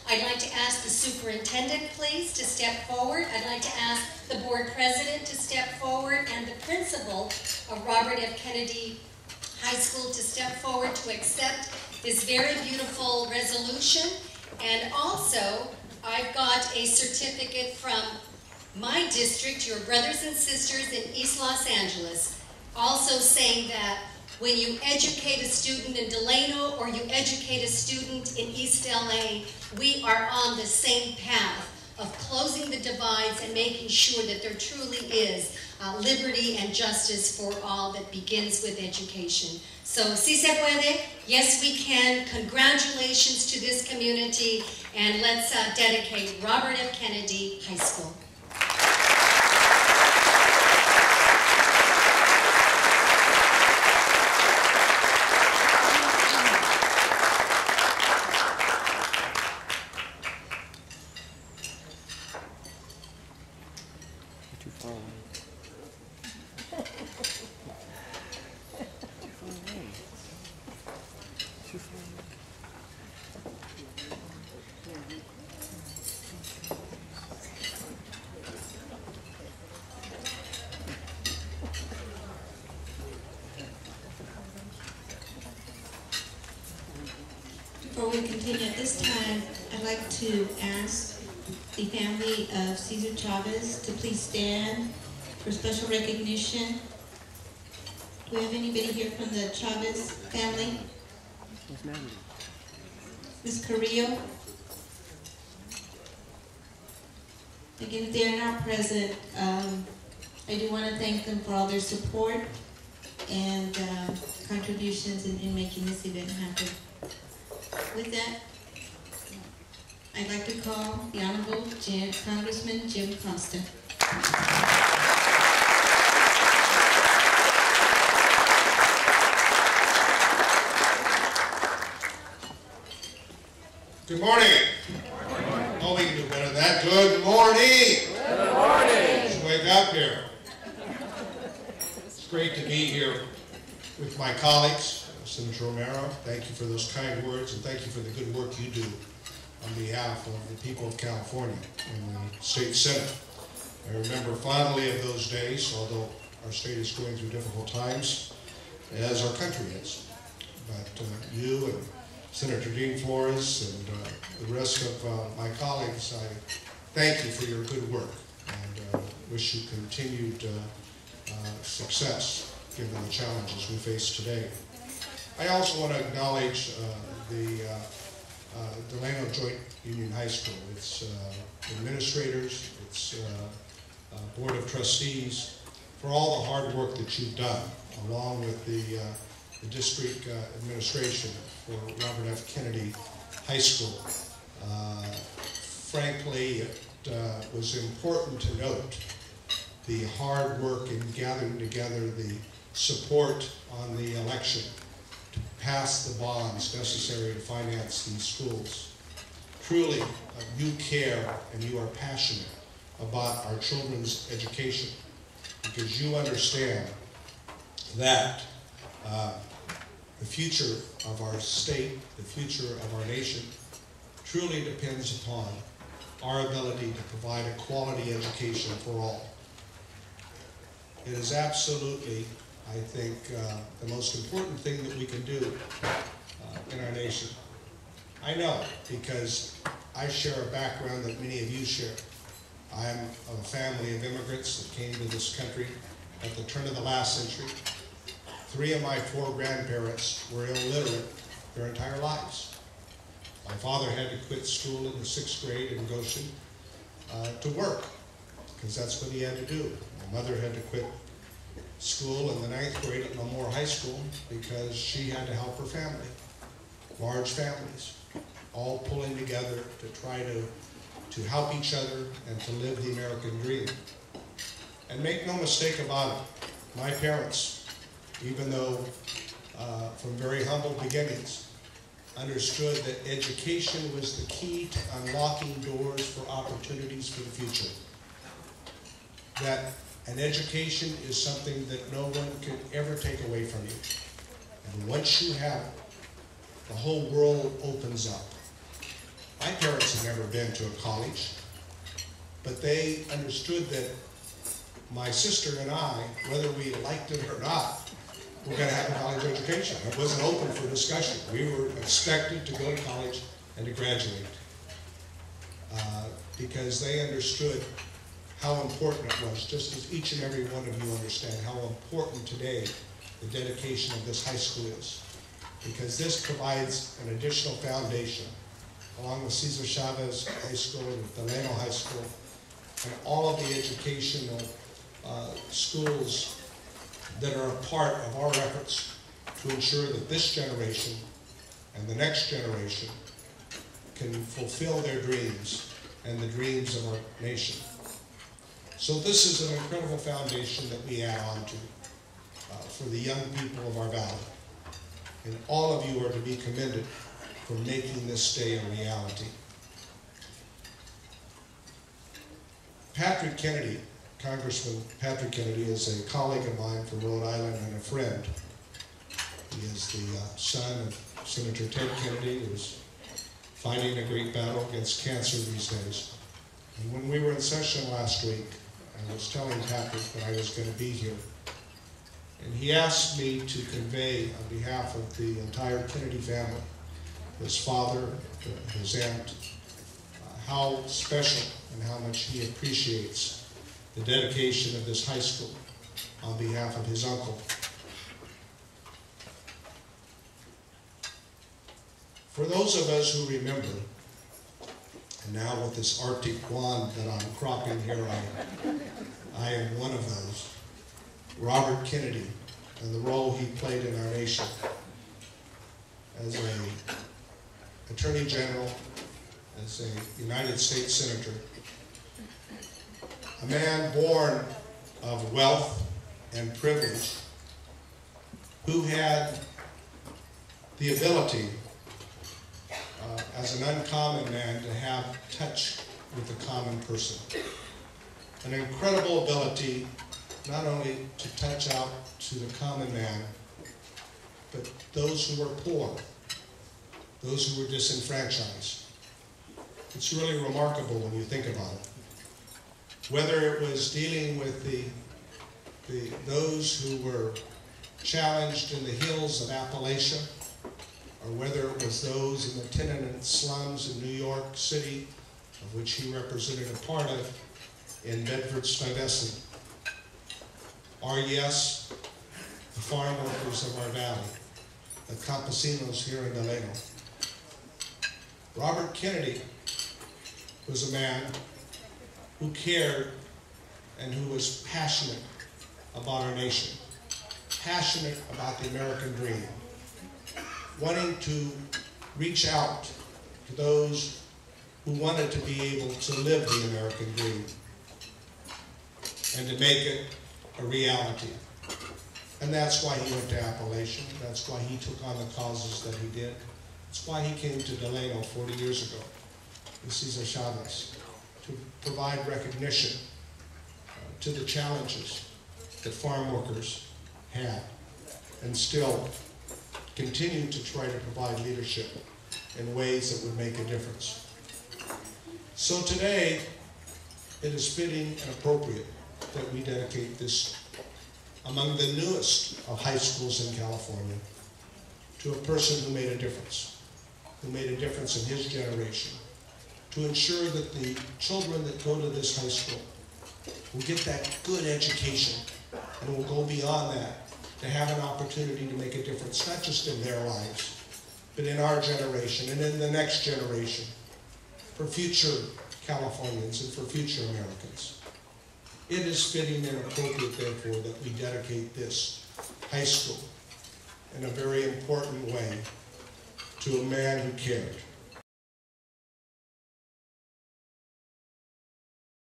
I'd like to ask the superintendent, please, to step forward. I'd like to ask the board president to step forward and the principal of Robert F. Kennedy High School to step forward to accept this very beautiful resolution. And also, I've got a certificate from my district, your brothers and sisters in East Los Angeles, also saying that when you educate a student in Delano or you educate a student in East LA, we are on the same path of closing the divides and making sure that there truly is liberty and justice for all that begins with education. So, si se puede, yes we can. Congratulations to this community, and let's dedicate Robert F. Kennedy High School. Before we continue at this time, I'd like to ask the family of Cesar Chavez to please stand for special recognition. Do we have anybody here from the Chavez family? Ms. Carrillo? Again, if they're not present, I do want to thank them for all their support and contributions in making this event happen. With that, I'd like to call the Honorable Congressman Jim Costa. Good morning. Oh, we can do better than that. Good morning. Good morning. Let's wake up here. It's great to be here with my colleagues. Senator Romero, thank you for those kind words, and thank you for the good work you do on behalf of the people of California and the state Senate. I remember fondly of those days, although our state is going through difficult times, as our country is. But you and Senator Dean Flores and the rest of my colleagues, I thank you for your good work and wish you continued success given the challenges we face today. I also want to acknowledge the Delano Joint Union High School, its administrators, its Board of Trustees, for all the hard work that you've done, along with the district administration for Robert F. Kennedy High School. Frankly, it was important to note the hard work in gathering together the support on the election to pass the bonds necessary to finance these schools. Truly, you care and you are passionate about our children's education because you understand that the future of our state, the future of our nation, truly depends upon our ability to provide a quality education for all. It is absolutely, I think, the most important thing that we can do in our nation. I know because I share a background that many of you share. I'm of a family of immigrants that came to this country at the turn of the last century. 3 of my 4 grandparents were illiterate their entire lives. My father had to quit school in the 6th grade in Goshen to work, because that's what he had to do. My mother had to quit school in the 9th grade at Lemoore High School because she had to help her family. Large families, all pulling together to try to help each other and to live the American dream. And make no mistake about it, my parents, even though from very humble beginnings, understood that education was the key to unlocking doors for opportunities for the future. That an education is something that no one can ever take away from you. And once you have it, the whole world opens up. My parents had never been to a college, but they understood that my sister and I, whether we liked it or not, were going to have a college education. It wasn't open for discussion. We were expected to go to college and to graduate because they understood how important it was, just as each and every one of you understand how important today the dedication of this high school is, because this provides an additional foundation along with Cesar Chavez High School and Delano High School and all of the educational schools that are a part of our efforts to ensure that this generation and the next generation can fulfill their dreams and the dreams of our nation. So this is an incredible foundation that we add on to for the young people of our valley. And all of you are to be commended for making this day a reality. Patrick Kennedy, Congressman Patrick Kennedy, is a colleague of mine from Rhode Island and a friend. He is the son of Senator Ted Kennedy, who is fighting a great battle against cancer these days. And when we were in session last week, I was telling Patrick that I was going to be here. And he asked me to convey on behalf of the entire Kennedy family, his father, his aunt, how special and how much he appreciates the dedication of this high school on behalf of his uncle. For those of us who remember, and now with this Arctic wand that I'm cropping here, I am one of those. Robert Kennedy and the role he played in our nation as an Attorney General, as a United States Senator, a man born of wealth and privilege who had the ability as an uncommon man to have touch with the common person. An incredible ability not only to touch out to the common man, but those who were poor, those who were disenfranchised. It's really remarkable when you think about it. Whether it was dealing with those who were challenged in the hills of Appalachia, or whether it was those in the tenement slums in New York City, of which he represented a part of, in Bedford-Stuyvesant, or yes, the farm workers of our valley, the campesinos here in Delano. Robert Kennedy was a man who cared and who was passionate about our nation, passionate about the American dream, wanting to reach out to those who wanted to be able to live the American dream and to make it a reality. And that's why he went to Appalachia. That's why he took on the causes that he did. That's why he came to Delano 40 years ago with Cesar Chavez, to provide recognition to the challenges that farm workers had and still continue to try to provide leadership in ways that would make a difference. So today, it is fitting and appropriate that we dedicate this, among the newest of high schools in California, to a person who made a difference in his generation, to ensure that the children that go to this high school will get that good education and will go beyond that to have an opportunity to make a difference, not just in their lives, but in our generation and in the next generation, for future Californians and for future Americans. It is fitting and appropriate, therefore, that we dedicate this high school in a very important way to a man who cared.